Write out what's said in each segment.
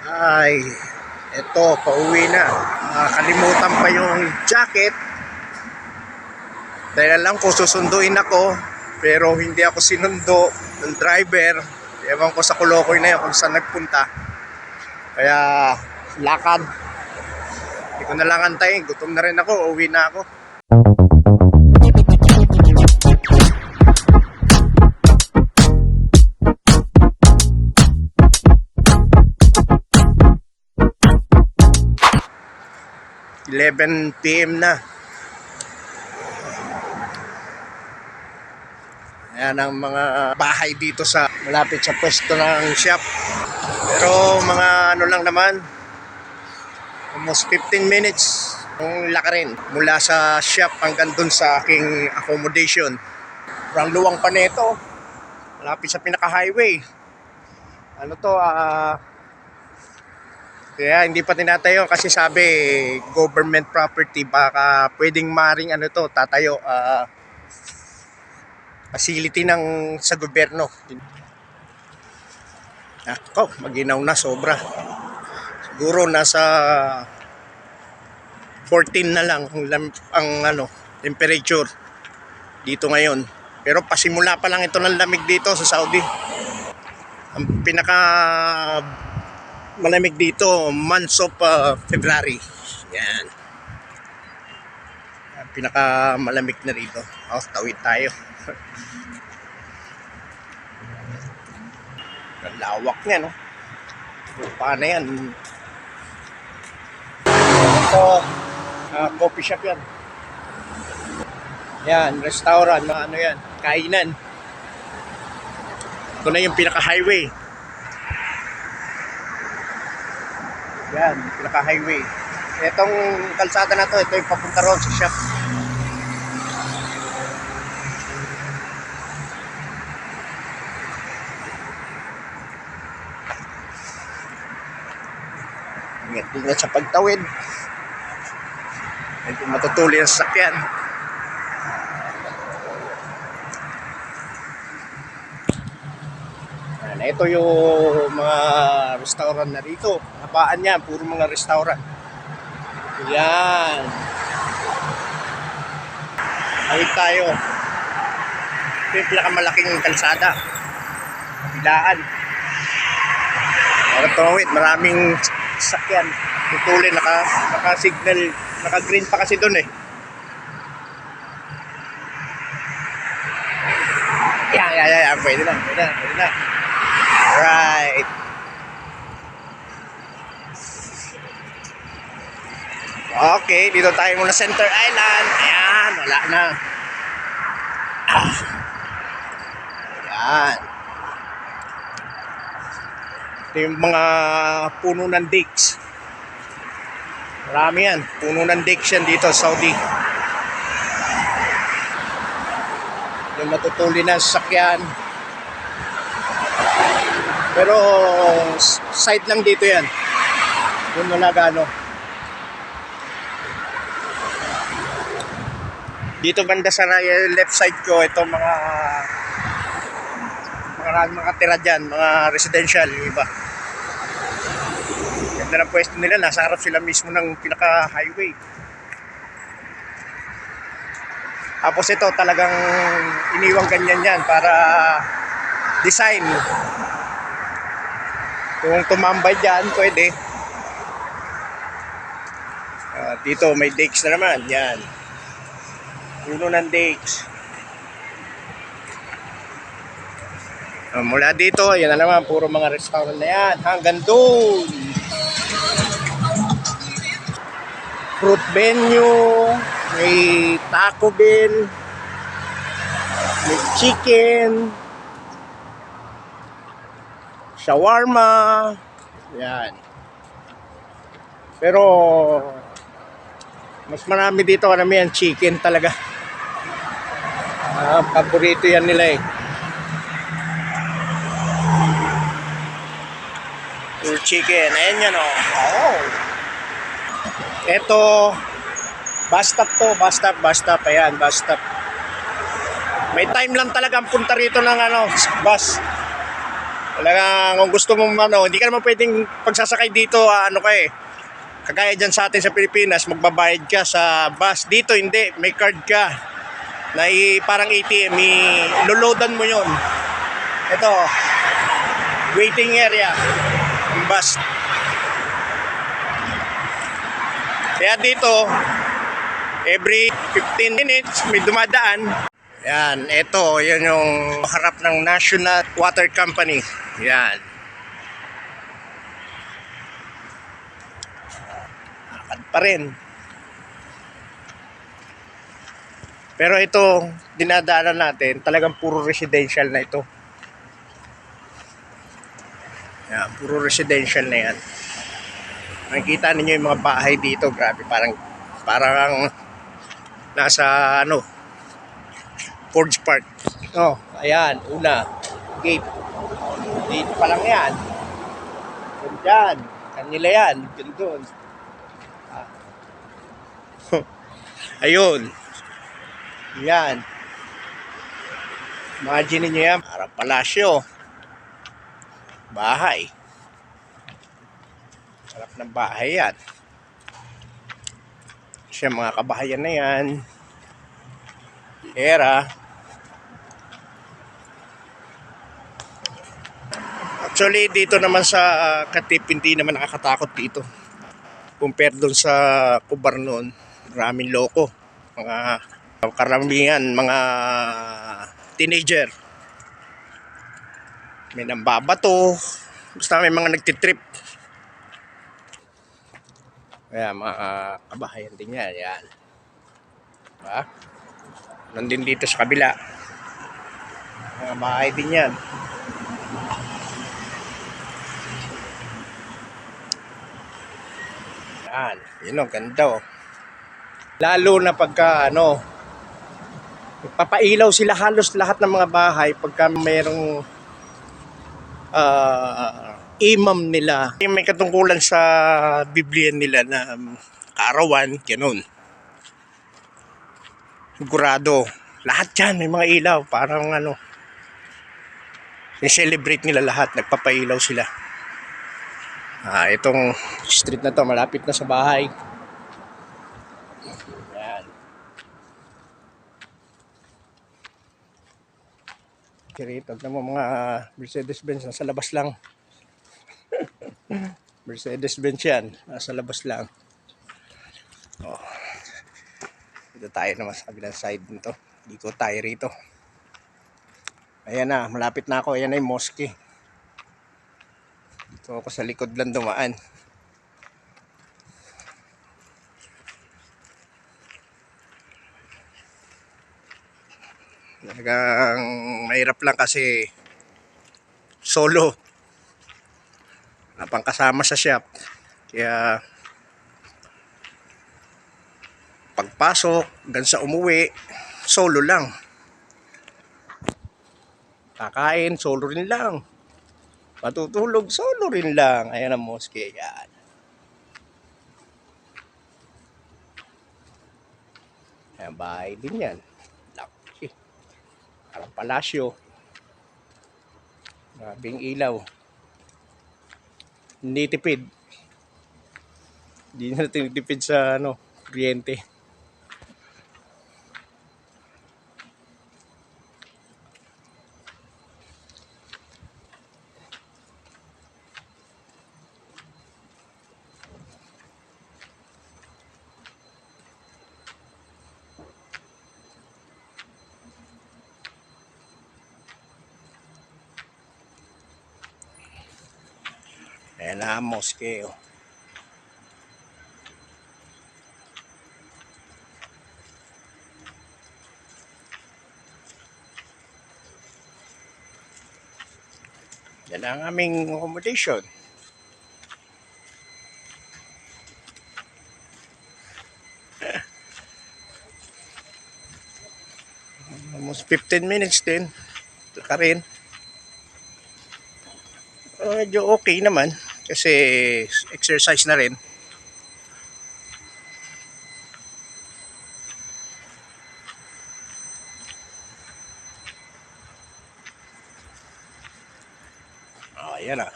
Ay, eto, pauwi na. Kalimutan pa yung jacket. Dahil alam ko susunduin ako, pero hindi ako sinundo ng driver. Ewan ko sa Kulokoy na yun kung saan nagpunta. Kaya lakad. Hindi ko na lang antayin. Gutom na rin ako, uwi na ako. PM na. Ayan ang mga bahay dito sa malapit sa pwesto ng shop. Pero mga ano lang naman, almost 15 minutes yung lakarin mula sa shop hanggang dun sa aking accommodation. Parang luwang pa nito, malapit sa pinaka-highway. Ano to, kaya hindi pa tinatayo kasi sabi government property, baka pwedeng maring ano to, tatayo facility ng sa gobyerno. Ako, maginaw na sobra. Siguro nasa 14 na lang ang ano, temperature dito ngayon. Pero pasimula pa lang ito ng lamig dito sa Saudi. Ang pinaka malamig dito months of February. Yan. Pinaka malamig na rito. Tawid tayo. Ang lawak niya, no? Paano yan? Ito, coffee shop yan. Yan, restaurant, mga ano yan, kainan. Ito na yung pinaka-highway. Yan, pinaka-highway. Itong kalsada na to, ito yung papunta roon sa shop. Ingat sa pagtawid. Ito matutuli ang sasakyan. Ito yung mga restaurant na rito. Napaan niya, puro mga restaurant. Yan. Tawid tayo. Ito yung pinakamalaking kalsada. Kabilaan. Para tumawid, maraming sakyan. Tutuli, naka-signal, naka-green pa kasi doon eh. Yan. Pwede na. Right. Okay, dito tayo muna Center Island. Ayan, wala na. Ayan. Ito yung mga puno ng dates. Marami yan. Puno ng dates yan dito sa Saudi. Yung matutuli na sasakyan. Pero side lang dito yan. Yung wala gano. Dito banda sa left side ko, ito mga tira dyan, mga residential, yung iba. Ganda ng pwesto nila, nasa harap sila mismo ng pinaka-highway. Tapos ito talagang iniwang ganyan yan para design. Kung tumambay dyan, pwede. Dito may dakes na naman, yan. Puno ng dakes. Mula dito, yan na naman, puro mga restaurant na yan. Hanggang doon. Fruit menu, may Taco Bell, may chicken, shawarma, yan. Pero mas marami dito, karamihan chicken talaga. Paborito yan nila eh. Full chicken. Ayan yan oh. Ito, bus stop to. Bus stop. Ayan, bus stop. May time lang talaga ang punta rito ng bus. Talagang kung gusto mo ano, hindi ka naman pwedeng pagsasakay dito, ano ka eh. Kagaya dyan sa atin sa Pilipinas, magbabayad ka sa bus. Dito hindi, may card ka. Na parang ATM, loloadan mo yon. Ito, waiting area, yung bus. Kaya dito, every 15 minutes may dumadaan. Yan, ito, yan yung harap ng National Water Company. Yan. Lakad pa rin. Pero ito, dinadaanan natin, talagang puro residential na ito. Yan, puro residential na yan. Nakikita ninyo yung mga bahay dito, grabe, parang nasa ano, Forge Park. Oh, ayan, una, gate. Dito pa lang yan. Diyan, kanila yan, dyan doon. Ayun. Yan. Imagine niyo yan, parang palasyo. Bahay. Sarap ng bahay yan. Siya mga kabahayan na yan. Era. Actually, dito naman sa Katip, hindi naman nakakatakot dito. Compare doon sa Kubar noon, maraming loko. Mga karamihan, mga teenager. May nambabato. Basta may mga nagtitrip. Kaya mga kabahayan din yan. Yan. Diba? Nandun dito sa kabila. Mga bahay din yan. Yan. Yun o, ganda o. Lalo na pagka ano, papailaw sila halos lahat ng mga bahay pagka mayroong imam nila. May katungkulan sa Biblia nila na kaarawan, ganun. Sigurado. Lahat yan, may mga ilaw. Parang ano, i-celebrate nila lahat. Nagpapailaw sila. Itong street na to, malapit na sa bahay. Yan. Rito, tignan mo mga Mercedes-Benz nasa labas lang. Mercedes-Benz yan, nasa labas lang. Oh. Dito tayo naman sa kabilang side nito. Dito tayo rito. Ayan na, malapit na ako. Ayan na yung mosque. Dito ako sa likod lang dumaan. Talagang mahirap lang kasi solo. Napang kasama sa shop. Kaya pagpasok, hanggang sa umuwi, solo lang. Kakain, solo rin lang. Matutulog, solo rin lang. Ayan ang mosque. Yan. Ayan, bahay din yan. Laki. Parang palasyo. Grabing ilaw. Hindi tipid. Hindi na tinitipid sa ano, kuryente. Ayan na ang mosque. Oh. Yan ang aming accommodation. Almost 15 minutes din. Laka rin. Medyo okay naman. Kasi exercise na rin. Yan ah.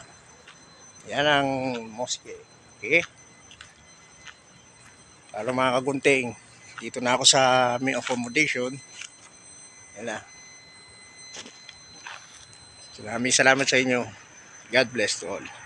Yan ang mosque. Okay? Para mga kagunting, dito na ako sa main accommodation. Yan na. Maraming salamat sa inyo. God bless to all.